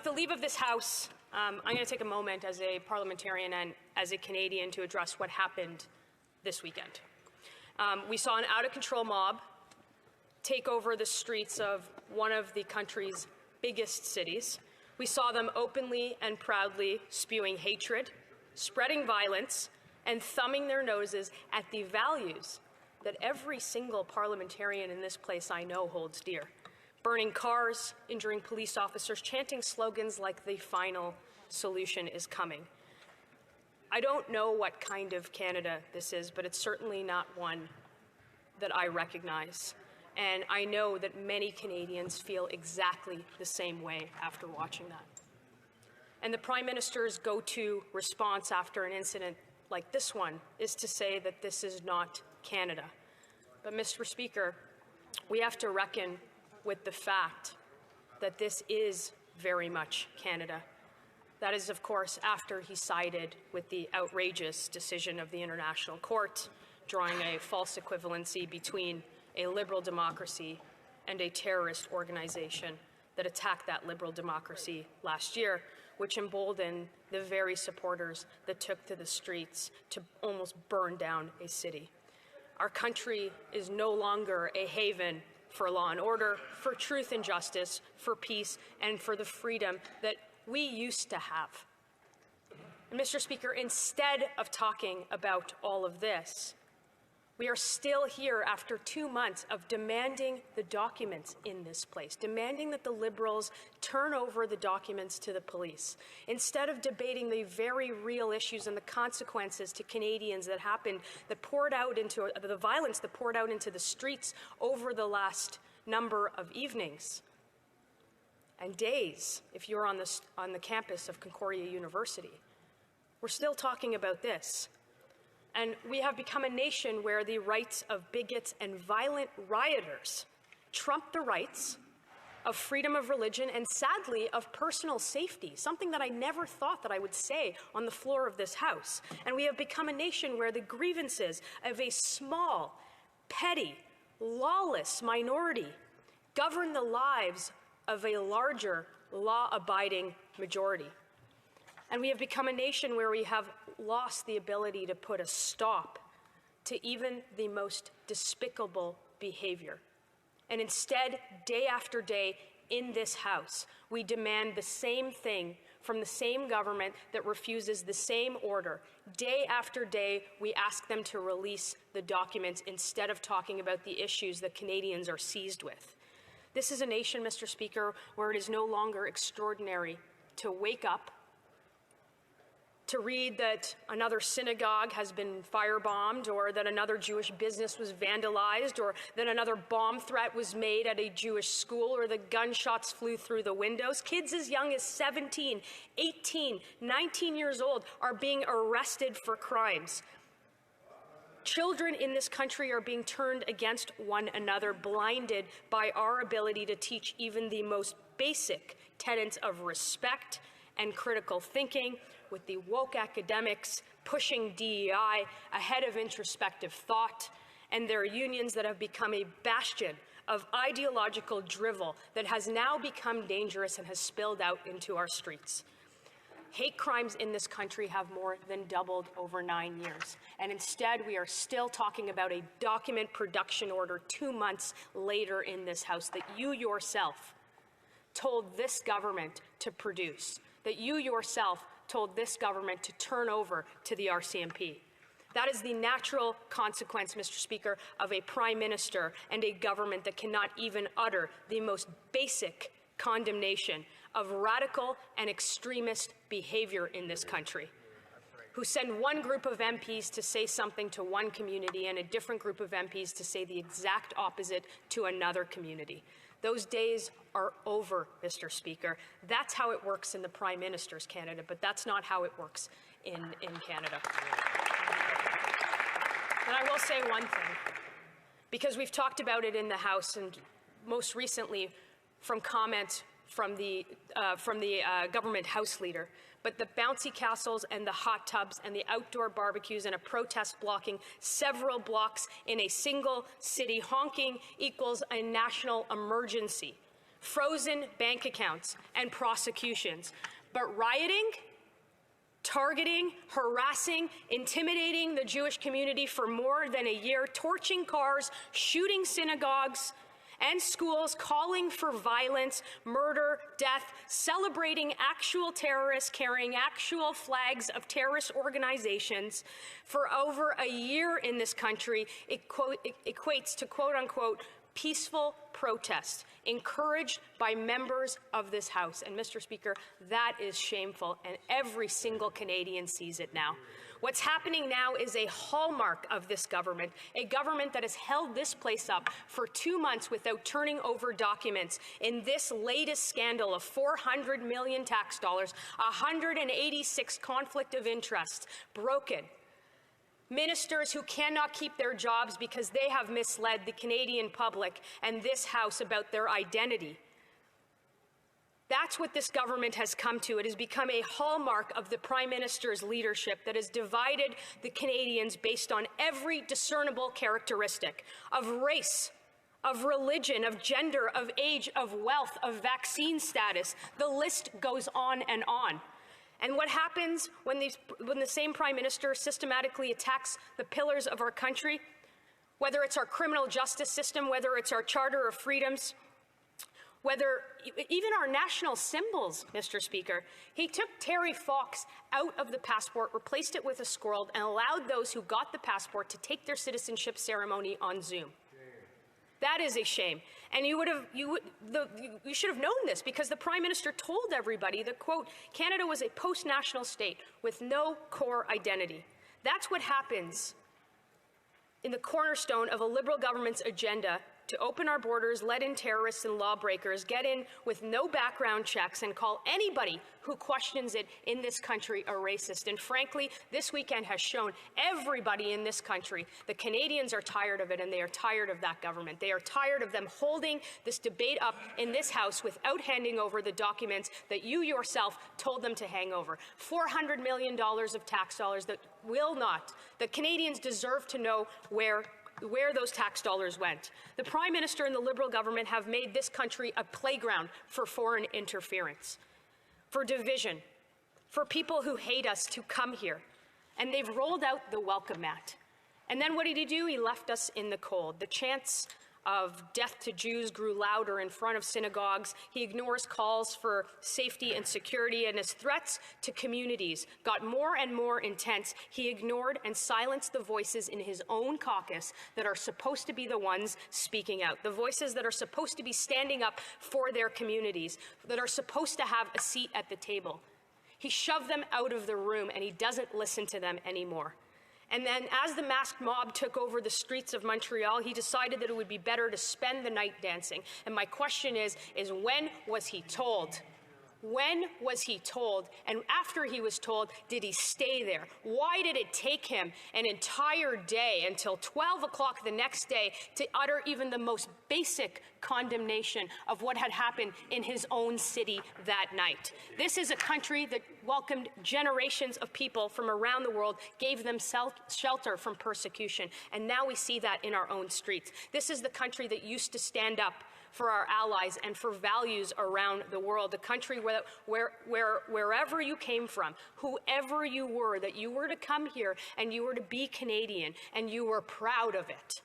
With the leave of this House, I'm going to take a moment as a parliamentarian and as a Canadian to address what happened this weekend. We saw an out-of-control mob take over the streets of one of the country's biggest cities. We saw them openly and proudly spewing hatred, spreading violence, and thumbing their noses at the values that every single parliamentarian in this place I know holds dear. Burning cars, injuring police officers, chanting slogans like the final solution is coming. I don't know what kind of Canada this is, but it's certainly not one that I recognize. And I know that many Canadians feel exactly the same way after watching that. And the Prime Minister's go-to response after an incident like this one is to say that this is not Canada. But, Mr. Speaker, we have to reckon with the fact that this is very much Canada. That is, of course, after he sided with the outrageous decision of the International Court, drawing a false equivalency between a liberal democracy and a terrorist organization that attacked that liberal democracy last year, which emboldened the very supporters that took to the streets to almost burn down a city. Our country is no longer a haven for law and order, for truth and justice, for peace, and for the freedom that we used to have. And Mr. Speaker, instead of talking about all of this, we are still here after 2 months of demanding the documents in this place, demanding that the Liberals turn over the documents to the police, instead of debating the very real issues and the consequences to Canadians that happened, that poured out into the violence that poured out into the streets over the last number of evenings and days, if you're on the campus of Concordia University. We're still talking about this. And we have become a nation where the rights of bigots and violent rioters trump the rights of freedom of religion and, sadly, of personal safety, something that I never thought that I would say on the floor of this House. And we have become a nation where the grievances of a small, petty, lawless minority govern the lives of a larger, law-abiding majority. And we have become a nation where we have lost the ability to put a stop to even the most despicable behavior. And instead, day after day in this House, we demand the same thing from the same government that refuses the same order. Day after day, we ask them to release the documents instead of talking about the issues that Canadians are seized with. This is a nation, Mr. Speaker, where it is no longer extraordinary to wake up, to read that another synagogue has been firebombed, or that another Jewish business was vandalized, or that another bomb threat was made at a Jewish school, or that gunshots flew through the windows. Kids as young as 17, 18, 19 years old are being arrested for crimes. Children in this country are being turned against one another, blinded by our ability to teach even the most basic tenets of respect and critical thinking, with the woke academics pushing DEI ahead of introspective thought, and their unions that have become a bastion of ideological drivel that has now become dangerous and has spilled out into our streets. Hate crimes in this country have more than doubled over 9 years, and instead we are still talking about a document production order 2 months later in this House that you yourself told this government to produce, that you yourself told this government to turn over to the RCMP. That is the natural consequence, Mr. Speaker, of a Prime Minister and a government that cannot even utter the most basic condemnation of radical and extremist behavior in this country, who send one group of MPs to say something to one community and a different group of MPs to say the exact opposite to another community. Those days are over, Mr. Speaker. That's how it works in the Prime Minister's Canada, but that's not how it works in Canada. And I will say one thing, because we've talked about it in the House, and most recently from comments from the government House Leader, but the bouncy castles and the hot tubs and the outdoor barbecues and a protest blocking several blocks in a single city, honking equals a national emergency. frozen bank accounts, and prosecutions. But rioting, targeting, harassing, intimidating the Jewish community for more than a year, torching cars, shooting synagogues and schools, calling for violence, murder, death, celebrating actual terrorists, carrying actual flags of terrorist organizations for over a year in this country equates to quote-unquote peaceful protest encouraged by members of this House. And Mr. Speaker, that is shameful, and every single Canadian sees it now. What's happening now is a hallmark of this government, a government that has held this place up for 2 months without turning over documents in this latest scandal of $400 million tax dollars, 186 conflict of interest broken. Ministers who cannot keep their jobs because they have misled the Canadian public and this House about their identity. That's what this government has come to. It has become a hallmark of the Prime Minister's leadership that has divided the Canadians based on every discernible characteristic of race, of religion, of gender, of age, of wealth, of vaccine status. The list goes on and on. And what happens when the same Prime Minister systematically attacks the pillars of our country, whether it's our criminal justice system, whether it's our Charter of Freedoms, whether even our national symbols, Mr. Speaker. He took Terry Fox out of the passport, replaced it with a squirrel, and allowed those who got the passport to take their citizenship ceremony on Zoom. That is a shame. And you should have known this, because the Prime Minister told everybody that, quote, Canada was a post-national state with no core identity. That's what happens in the cornerstone of a Liberal government's agenda to open our borders, let in terrorists and lawbreakers, get in with no background checks, and call anybody who questions it in this country a racist. And frankly, this weekend has shown everybody in this country, the Canadians are tired of it, and they are tired of that government. They are tired of them holding this debate up in this House without handing over the documents that you yourself told them to hang over. $400 million of tax dollars that will not. The Canadians deserve to know where those tax dollars went. The Prime Minister and the Liberal government have made this country a playground for foreign interference, for division, for people who hate us to come here. And they've rolled out the welcome mat. And then what did he do? He left us in the cold. The chants of death to Jews grew louder in front of synagogues. He ignores calls for safety and security, and his threats to communities got more and more intense. He ignored and silenced the voices in his own caucus that are supposed to be the ones speaking out, the voices that are supposed to be standing up for their communities, that are supposed to have a seat at the table. He shoved them out of the room, and he doesn't listen to them anymore. And then as the masked mob took over the streets of Montreal, he decided that it would be better to spend the night dancing. And my question is when was he told? When was he told? And after he was told, did he stay there? Why did it take him an entire day until 12 o'clock the next day to utter even the most basic condemnation of what had happened in his own city that night? This is a country that welcomed generations of people from around the world, gave them shelter from persecution, and now we see that in our own streets. This is the country that used to stand up for our allies and for values around the world, the country wherever you came from, whoever you were, that you were to come here and you were to be Canadian and you were proud of it.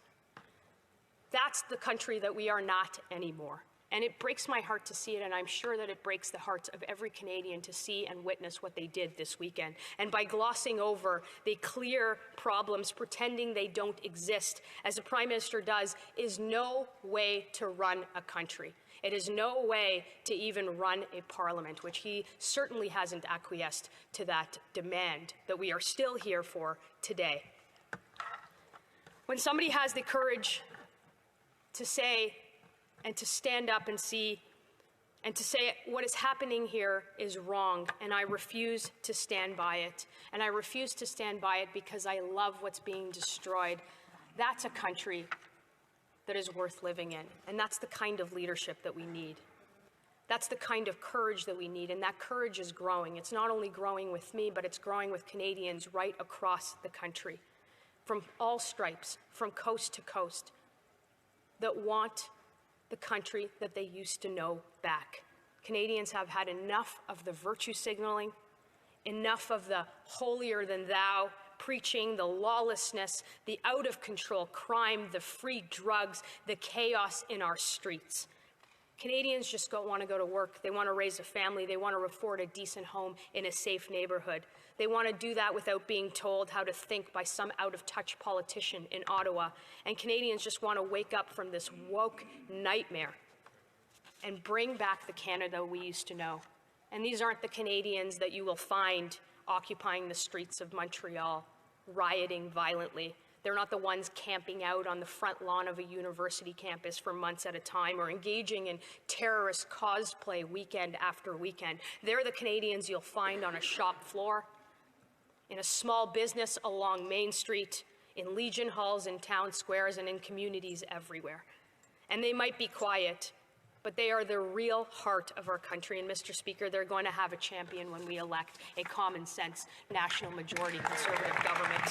That's the country that we are not anymore. And it breaks my heart to see it, and I'm sure that it breaks the hearts of every Canadian to see and witness what they did this weekend. And by glossing over the clear problems, pretending they don't exist, as the Prime Minister does, is no way to run a country. It is no way to even run a parliament, which he certainly hasn't acquiesced to that demand that we are still here for today. When somebody has the courage to say and to stand up and see and to say what is happening here is wrong, and I refuse to stand by it. And I refuse to stand by it because I love what's being destroyed. That's a country that is worth living in, and that's the kind of leadership that we need. That's the kind of courage that we need, and that courage is growing. It's not only growing with me, but it's growing with Canadians right across the country, from all stripes, from coast to coast, that want the country that they used to know back. Canadians have had enough of the virtue signaling, enough of the holier-than-thou preaching, the lawlessness, the out-of-control crime, the free drugs, the chaos in our streets. Canadians just don't want to go to work. They want to raise a family. They want to afford a decent home in a safe neighborhood. They want to do that without being told how to think by some out-of-touch politician in Ottawa. And Canadians just want to wake up from this woke nightmare and bring back the Canada we used to know. And these aren't the Canadians that you will find occupying the streets of Montreal, rioting violently. They're not the ones camping out on the front lawn of a university campus for months at a time or engaging in terrorist cosplay weekend after weekend. They're the Canadians you'll find on a shop floor, in a small business along Main Street, in Legion halls, in town squares, and in communities everywhere. And they might be quiet, but they are the real heart of our country. And Mr. Speaker, they're going to have a champion when we elect a common sense, national majority Conservative government.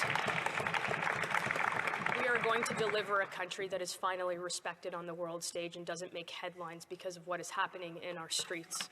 We are going to deliver a country that is finally respected on the world stage and doesn't make headlines because of what is happening in our streets.